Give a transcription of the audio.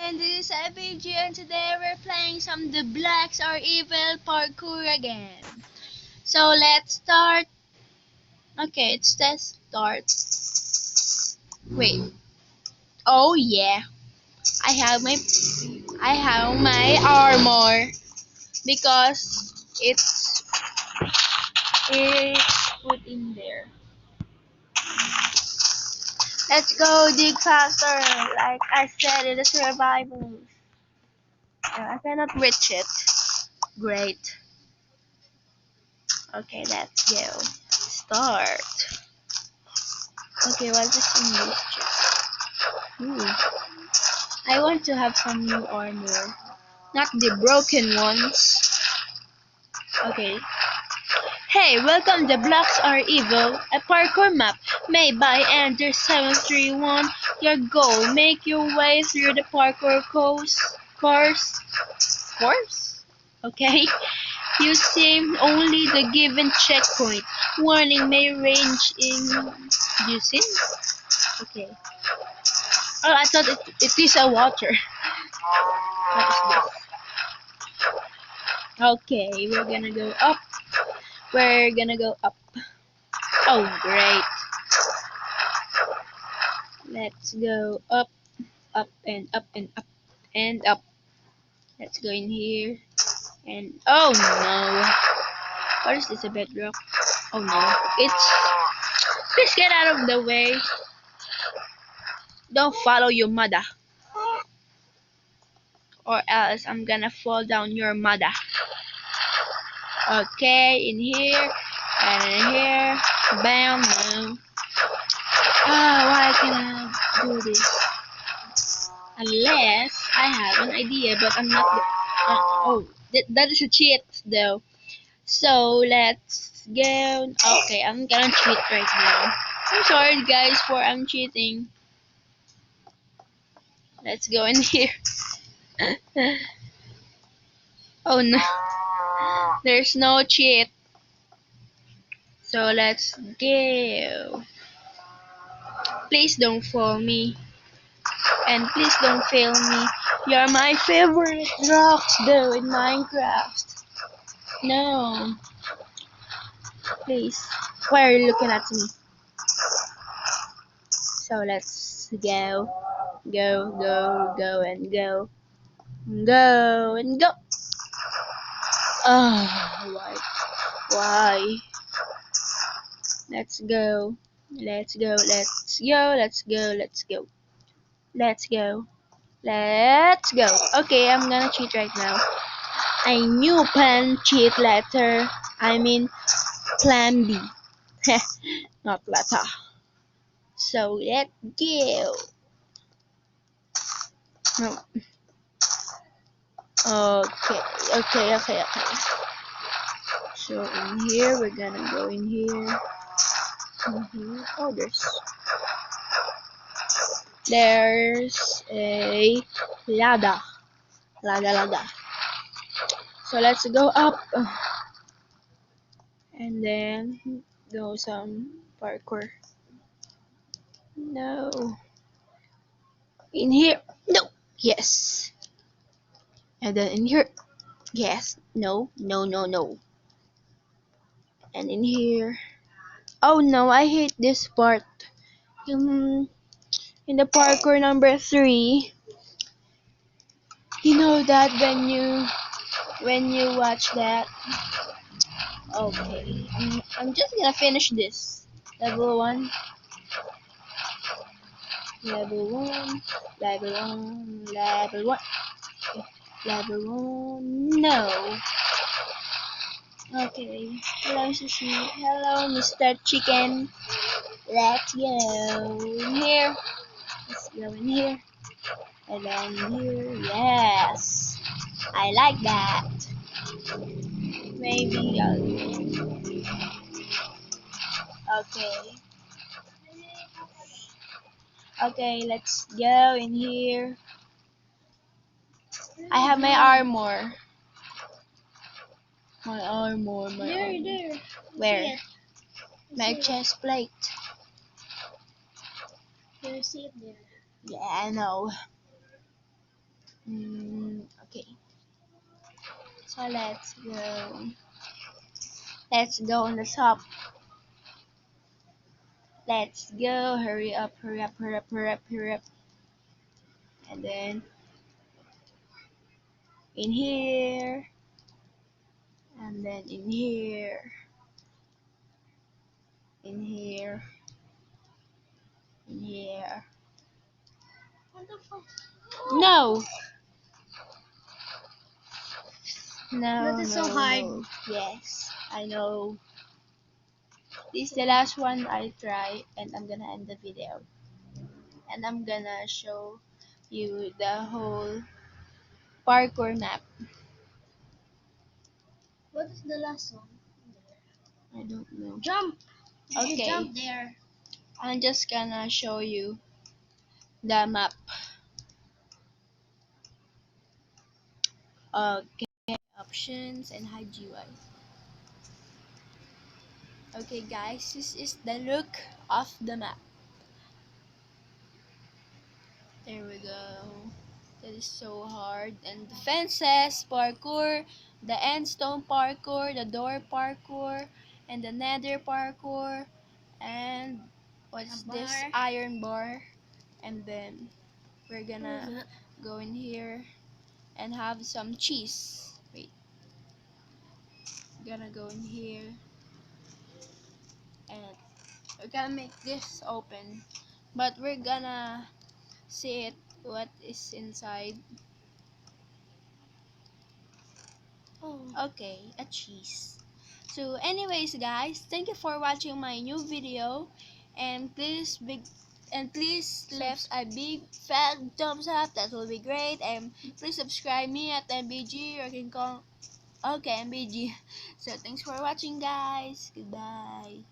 and this is ABG, and today we're playing some The Blacks Are Evil parkour again. So let's start. Okay, it's the start. Wait. Oh yeah, I have my armor because it's put in there. Let's go dig faster, like I said in the survival. I cannot reach it. Great. Okay, let's go. Start. Okay, what's this English chest? I want to have some new armor. Not the broken ones. Okay. Hey, welcome to Blocks Are Evil, a parkour map made by Ender731. Your goal, make your way through the parkour course. Okay. Using only the given checkpoint. Warning may range in using. Okay. Oh, I thought it is a water. What is this? Okay, we're gonna go up. We're gonna go up. Oh, great. Let's go up, up, and up, and up, and up. Let's go in here. And oh no. What is this, a bedrock? Oh no. Please get out of the way. Don't follow your mother. Or else I'm gonna fall down your mother. Okay, in here, and in here. Bam, no. Why can I do this? Unless I have an idea, but I'm not. That is a cheat though. So let's go. Okay, I'm gonna cheat right now. I'm sorry guys for I'm cheating. Let's go in here. Oh no, there's no cheat. So let's go. Please don't fall me. And please don't fail me. You're my favorite rocks though in Minecraft. No. Please. Why are you looking at me? So let's go. Go, go, go, and go. Go, and go. Oh, why? Why? Let's go. Let's go, let's go, let's go, let's go. Let's go. Let's go. Okay, I'm gonna cheat right now. A new plan cheat letter. I mean plan B. Not letter. So let's go. No. Okay. So in here, we're gonna go in here. Oh, there's a ladder. Ladder. So let's go up. And then do some parkour. No. In here. No. Yes. And then in here. Yes. No. And in here. Oh no, I hate this part. In the parkour number 3, you know that when you watch that. Okay, I'm just gonna finish this. Level 1. Level 1. Level 1. Level 1. Level 1. No. Okay. Hello, Sushi. Hello, Mr. Chicken. Let's go in here. Let's go in here. And then here. Yes. I like that. Maybe okay. Okay, let's go in here. I have my armor. My armor. There. Where? My chest plate. You see it there. Yeah, I know. So let's go. Let's go on the top. Let's go. Hurry up, hurry up, hurry up, hurry up, hurry up. And then in here. And then in here. In here. In here. What the fuck? No! No, That is no, so hard. no. Yes, I know. This is the last one I try, and I'm gonna end the video. And I'm gonna show you the whole parkour map. What is the last one? I don't know. Jump! Okay. Jump there. I'm just gonna show you the map. Okay, options and hide GUI. Okay guys, this is the look of the map. There we go. That is so hard. And the fences, parkour, the endstone parkour, the door parkour, and the nether parkour, and what's this? Iron bar. And then we're gonna go in here and have some cheese. Wait. Gonna go in here and we're gonna make this open. But we're gonna see it what is inside. Oh. Okay, a cheese. So anyways guys, thank you for watching my new video, and please left a big fat thumbs up, that will be great, and please subscribe me at MBG or King Kong. Okay, MBG. So thanks for watching guys. Goodbye.